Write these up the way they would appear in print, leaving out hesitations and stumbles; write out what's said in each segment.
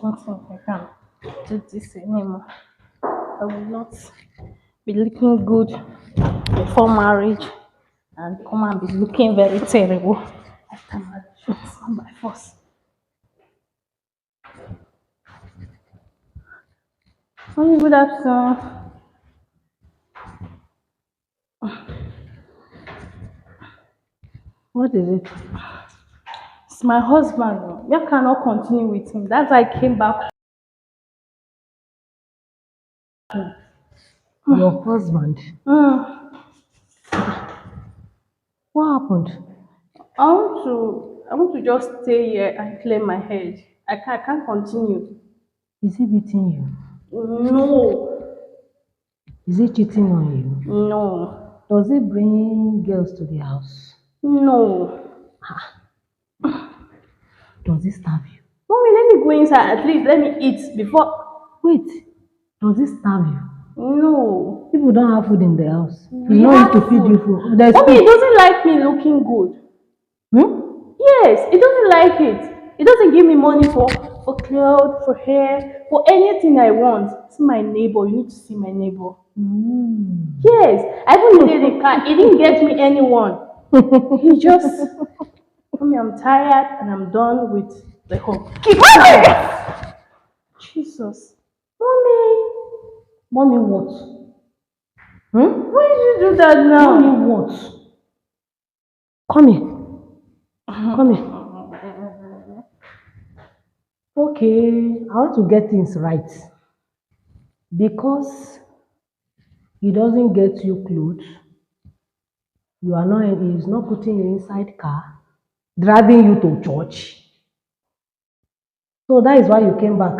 don't think I can do this anymore. I will not be looking good before marriage and come and be looking very terrible after marriage. It's not by force. Only good afternoon. What is it? It's my husband. You cannot continue with him. That's why I came back. Your husband? Mm, What happened? I want to just stay here and clear my head. I can't continue. Is he beating you? No, Is he cheating on you? no, Does he bring girls to the house? no. Does he starve you? Mommy, let me go inside. At least let me eat before. Wait, does he starve you? No. People don't have food in the house. He's We not have used to feed you food. food. There's Mommy, he food. doesn't like me looking good. Hmm? Yes, he doesn't like it. He doesn't give me money for clothes, for hair, for anything I want. See my neighbor. You need to see my neighbor. Mm. Yes, I even needed a car. He didn't get me anyone. He just, mommy, I'm tired and I'm done with the whole. Jesus, mommy, Mommy what? Hmm? why did you do that now? Mommy what? Come here. Come here. Okay, I want to get things right. Because he doesn't get you clothes, you are not, he is not putting you inside car, driving you to church. So that is why you came back.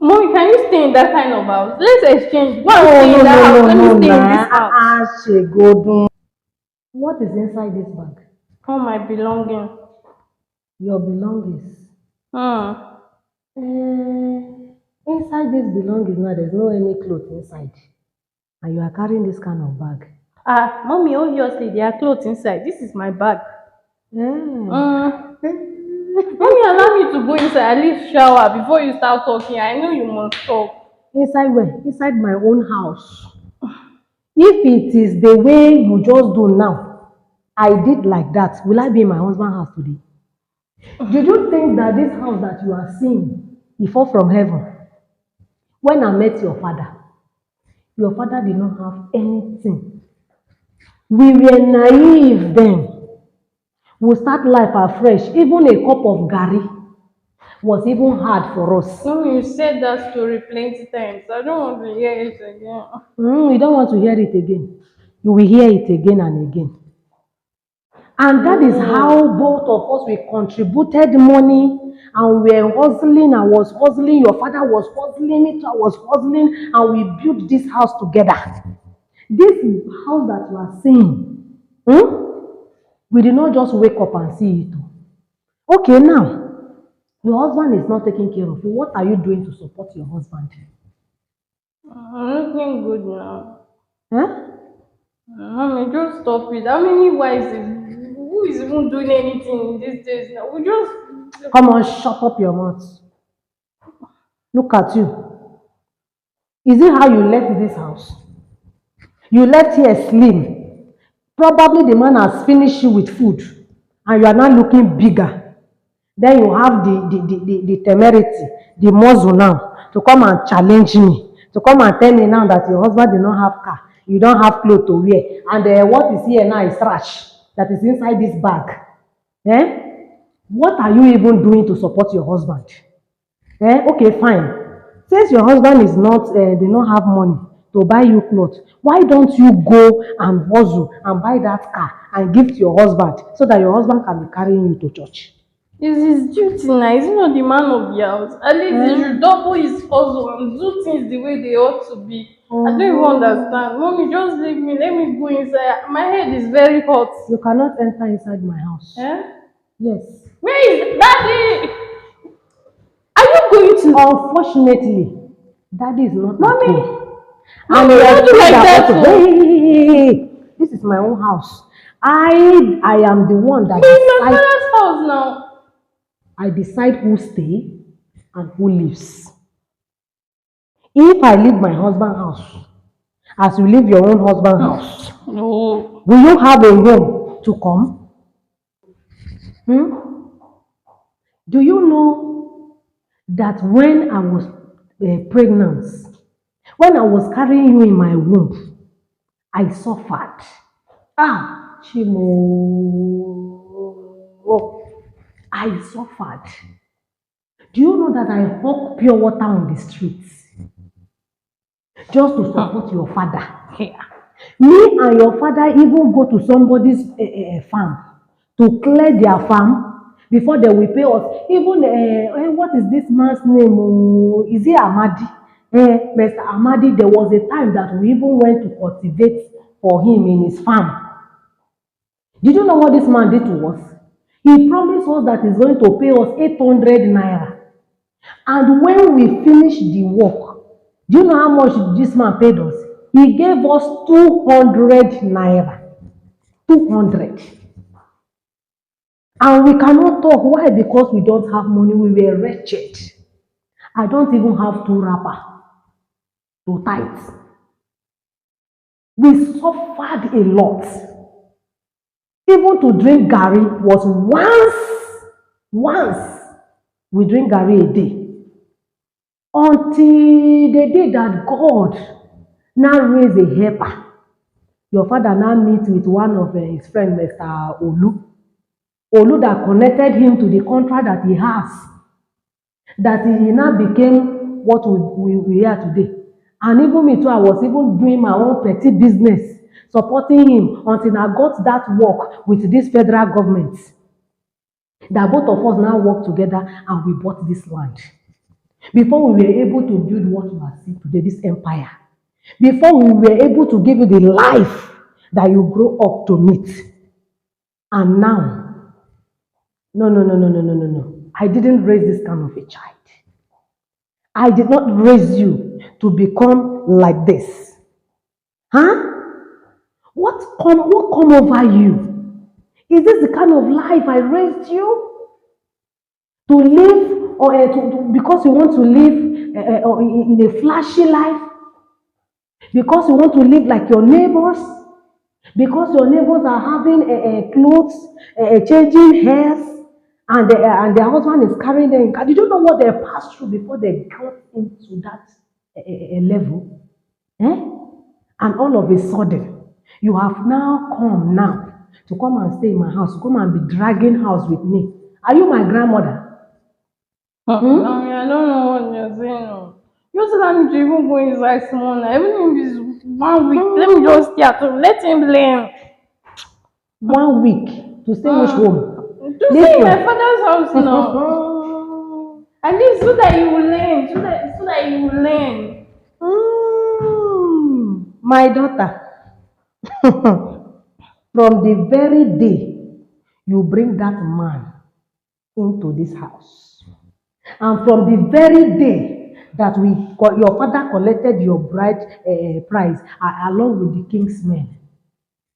Mommy, can you stay in that kind of house? Let's exchange. Go No, and stay no, in that house. no, Let no, me no, stay in nah. this house. Shegodun. What is inside this bag? All my belongings. Your belongings. Hmm. Inside this belongings now, there's no any clothes inside. And you are carrying this kind of bag. Ah, mommy, obviously there are clothes inside. This is my bag. Yeah. Mommy, allow me to go inside, at least shower before you start talking. I know you must talk. Inside where? Inside my own house. If it is the way you just do now, I did like that, will I be in my husband's house today? Did you think that this house that you are seeing, it fall from heaven? When I met your father did not have anything. We were naive then. We start life afresh. Even a cup of garri was even hard for us. Mommy, you said that story plenty times. I don't want to hear it again. You don't want to hear it again. You will hear it again and again. And that is how both of us, we contributed money and we were hustling. I was hustling, your father was hustling, me too, I was hustling, and we built this house together. This house that you are seeing, we did not just wake up and see it. Okay, now, your husband is not taking care of you. What are you doing to support your husband? I'm looking good now. Huh? Mommy, just stop it. How many wives who is even doing anything in these days now? We just Come on, shut up your mouth. Look at you. Is it how you left this house? You left here slim. Probably the man has finished you with food and you are now looking bigger. Then you have the temerity, the muscle now to come and challenge me, to come and tell me now that your husband did not have car, you don't have clothes to wear, and what is here now is trash that is inside this bag. What are you even doing to support your husband? Okay, fine. Since your husband is not, they don't have money to buy you clothes, why don't you go and hustle and buy that car and give to your husband so that your husband can be carrying you to church? it's his duty now. He's not the man of the house. At least he should double his hustle and do things the way they ought to be. I don't even understand. Mommy, just leave me. Let me go inside. My head is very hot. You cannot enter inside my house. Eh? Yes. Where is Daddy? Are you going to? Unfortunately, daddy is not Mommy, at home. Mommy, And don't do like that. hey, this is my own house. I am the one that We're in my decides. father's house now. I decide who stay and who lives. If I leave my husband's house, as you leave your own husband's house, No. will you have a home to come? Hmm? Do you know that when I was pregnant, when I was carrying you in my womb, I suffered. Ah, Chimo. I suffered. Do you know that I hawk pure water on the streets just to support your father? Yeah. Me and your father even go to somebody's farm to clear their farm before they will pay us. Even what is this man's name? Oh, is it Amadi? Mr. Amadi, there was a time that we even went to cultivate for him in his farm. Did you know what this man did to us? He promised us that he's going to pay us 800 naira. And when we finished the work, do you know how much this man paid us? He gave us 200 naira. 200. And we cannot talk. Why? Because we don't have money. We were wretched. I don't even have 2 wrapper to tithe. We suffered a lot. Even to drink garri was once we drink garri a day. Until the day that God now raised a helper. Your father now meets with one of his friends, Mr. Olu. Olu that connected him to the contract that he has. That he now became what we are today. And even me too, I was even doing my own petty business, supporting him until I got that work with this federal government. That both of us now work together and we bought this land. Before we were able to build what you are seeing today, this empire. Before we were able to give you the life that you grow up to meet. And now, no. I didn't raise this kind of a child. I did not raise you to become like this. Huh? What come over you? Is this the kind of life I raised you? To live, or because you want to live in a flashy life? Because you want to live like your neighbors? Because your neighbors are having clothes, changing hairs, and their husband is carrying them in car. Did you know what they passed through before they got into that level? And all of a sudden, you have now come now to come and stay in my house, to come and be dragging house with me. Are you my grandmother? Mommy, I don't know what you're saying. No. You said I need to even go inside small now. Even if it's 1 week, let me just stay at home. Let him learn. 1 week to stay which home? To stay in my father's house now. At least so that you will learn. So that you will learn. My daughter, from the very day you bring that man into this house, and from the very day that your father collected your bride price along with the king's men,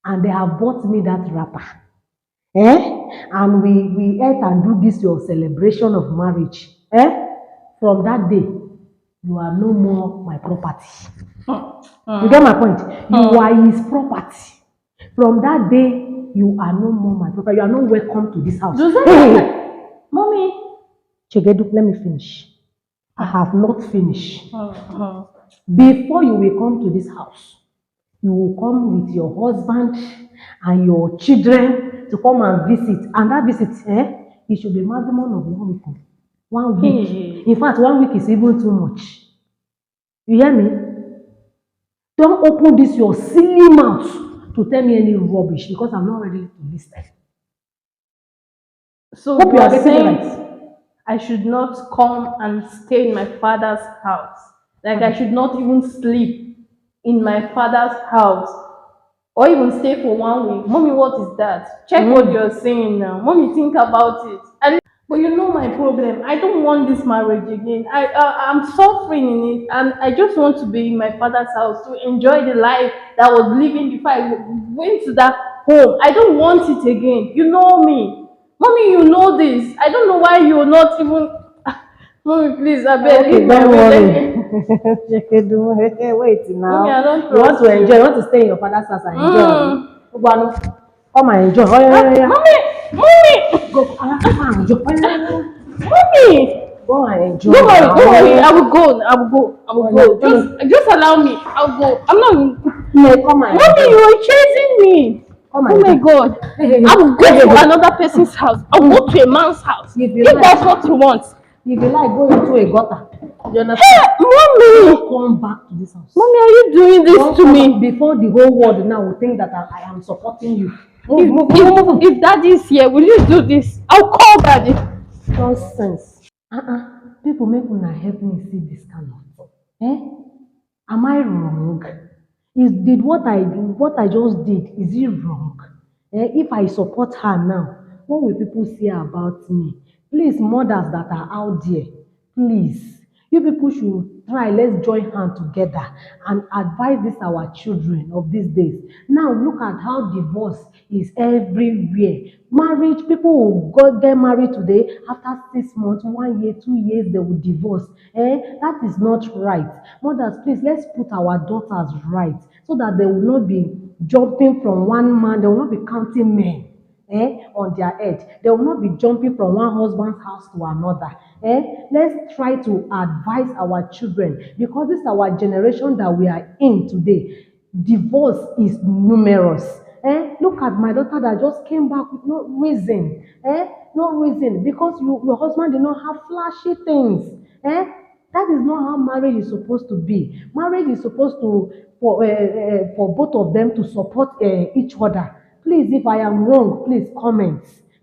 and they have bought me that wrapper, and we ate and do this your celebration of marriage, from that day you are no more my property. You get my point? You are his property. From that day, you are no more my property. You are not welcome to this house. Hey, Mommy. Chegedu, let me finish. I have not finished. Before you will come to this house, you will come with your husband and your children to come and visit. And that visit, it should be maximum of 1 week. 1 week. Hey. In fact, 1 week is even too much. You hear me? Don't open this your silly mouth to tell me any rubbish because I'm not ready to listen. So Hope you are getting saying right. I should not come and stay in my father's house. Like I should not even sleep in my father's house or even stay for 1 week. Mommy, what is that? Check what you're saying now. Mommy, think about it. But you know my problem. I don't want this marriage again. I'm suffering in it, and I just want to be in my father's house to enjoy the life that I was living before I went to that home. I don't want it again. You know me, mommy. You know this. I don't know why you're not even. Mommy, please, I beg, Okay, leave my don't way. Let worry. me. Wait Mommy, I now. don't You want trust to enjoy, you. you want to stay in your father's house and enjoy. Mm. Ogbanu, come and enjoy. Oh, yeah, yeah, yeah. Mommy, mommy, Go, come and enjoy. Oh, yeah, yeah, yeah. mommy. Go and enjoy Don't worry, don't worry. I now. will go. I will go. I will Oh, go. yeah, Just allow me. I'll go. I'm not. yeah, come and Mommy, you enjoy. are chasing me. Come Oh and my enjoy. God. Hey, hey, I will go hey, hey, to hey. another person's house. I'll go to a man's house. If you If like, that's what you want. if you like, go into a gutter. You Hey, understand? mommy. Don't come back to this house. Mommy, are you doing this Don't to come me? before the whole world now will think that I am supporting you. Move, If, move, if, move, move. if daddy is here, will you do this? I'll call daddy. Nonsense. People make una help me see this kind of thing. Eh? Am I wrong? Did what I just did, is it wrong? If I support her now, what will people say about me? Please, mothers that are out there, please, you people should try, let's join hands together and advise this our children of these days. Now look at how divorce is everywhere. Marriage, people will go get married today, after 6 months, 1 year, 2 years, they will divorce. That is not right. Mothers, please, let's put our daughters right so that they will not be jumping from one man, they will not be counting men on their head. They will not be jumping from one husband's house to another. Let's try to advise our children, because this is our generation that we are in today. Divorce is numerous. Look at my daughter that just came back with no reason. No reason, because your husband did not have flashy things. That is not how marriage is supposed to be. Marriage is supposed to for both of them to support each other. Please, if I am wrong, please comment.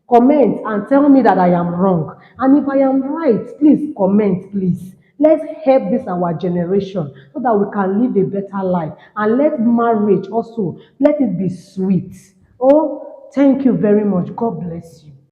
Comment and tell me that I am wrong. And if I am right, please comment, please. Let's help this our generation so that we can live a better life. And let marriage also, let it be sweet. Oh, thank you very much. God bless you.